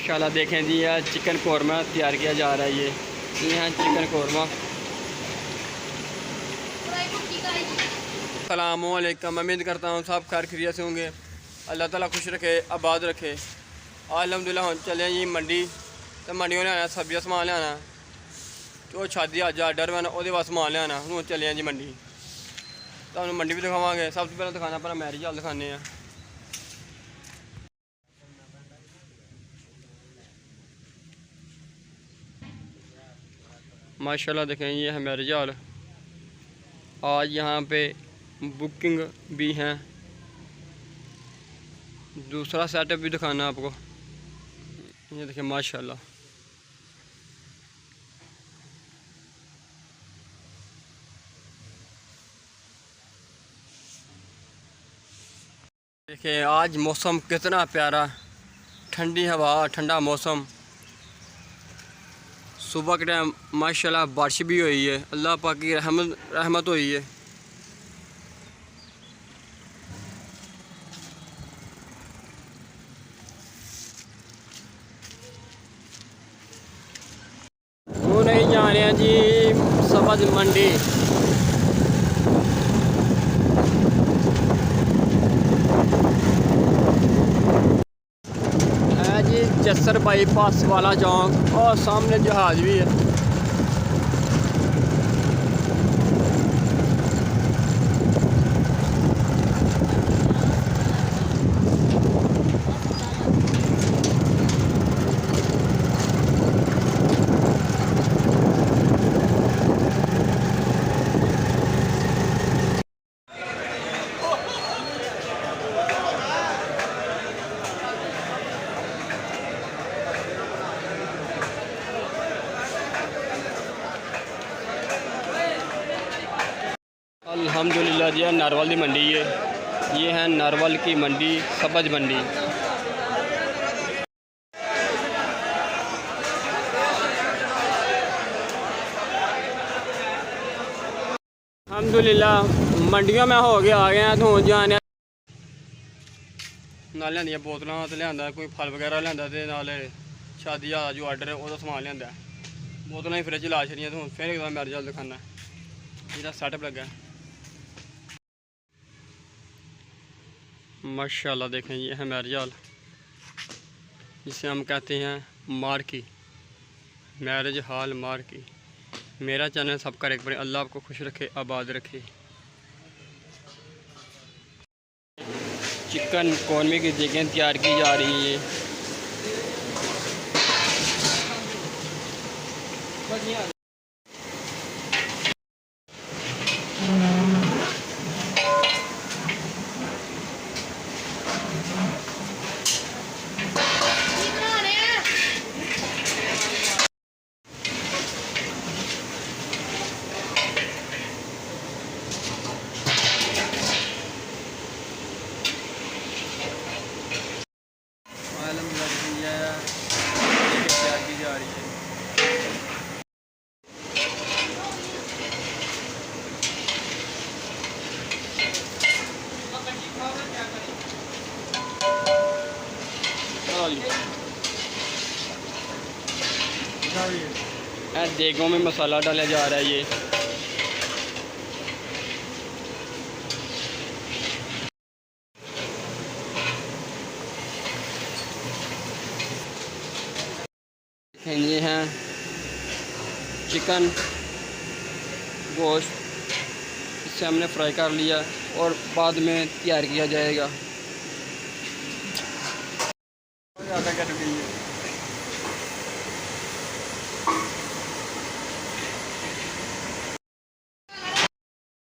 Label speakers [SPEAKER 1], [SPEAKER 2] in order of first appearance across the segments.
[SPEAKER 1] माशाल्लाह देखें जी, यह चिकन कौरमा तैयार किया जा रहा है। ये है चिकन कौरमा। अस्सलामुअलैकुम। उम्मीद करता हूँ सब खैर खैरियत से होंगे। अल्लाह ताला खुश रखे, आबाद रखे। अल्हम्दुलिल्लाह हम चले जी मंडी, तो मंडियों लिया सब्जियां समान लिया, तो शादी अज आर्डर मैंने वो बाद समान लिया। हूँ चले जी मंडी, तो मंडी भी दिखावे। सब तो पहले दिखाना अपना मैरिज हाल दिखाने। माशाल्लाह देखें, ये है मैरिज हॉल। आज यहाँ पे बुकिंग भी हैं। दूसरा सेटअप भी दिखाना आपको। ये देखें माशाल्लाह। देखिए आज मौसम कितना प्यारा, ठंडी हवा, ठंडा मौसम। सुबह के टाइम माशाल्लाह बारिश भी हुई है, अल्लाह पाक की रहमत हुई है। वो नहीं जा रहे हैं जी सब्ज़ मंडी। है जी जसर बाईपास वाला चौक, और सामने जहाज भी है। अल्हम्दुलिल्लाह जी, नारवल की मंडी है। ये है नारवल की मंडी, सब्ज़ मंडी। अल्हम्दुलिल्लाह मंडियों में हो गया आ गए हैं। तो जाने ना लिया बोतलों तो लिया, कोई फल वगैरह लिया, तो नाल शादी का जो आर्डर है वो समान लिया। बोतलें फ्रिज ला छड़ियाँ। तो फिर एक मैरिज हाल दिखाना जो सेटअप लगा। माशाल्लाह देखें, ये है मैरिज हाल, जिसे हम कहते हैं मार्की, मैरिज हॉल मार्की। मेरा चैनल सबका एक बार अल्लाह आपको खुश रखे, आबाद रखे। चिकन कौरमे की जगह तैयार की जा रही है। तैयार की जा रही है। देगों में मसाला डाला जा रहा है। ये ये हैं चिकन गोश्त, इससे हमने फ्राई कर लिया और बाद में तैयार किया जाएगा।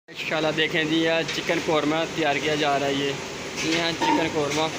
[SPEAKER 1] इंशाल्लाह देखें जी, यह चिकन कौरमा तैयार किया जा रहा है। ये है चिकन कौरमा।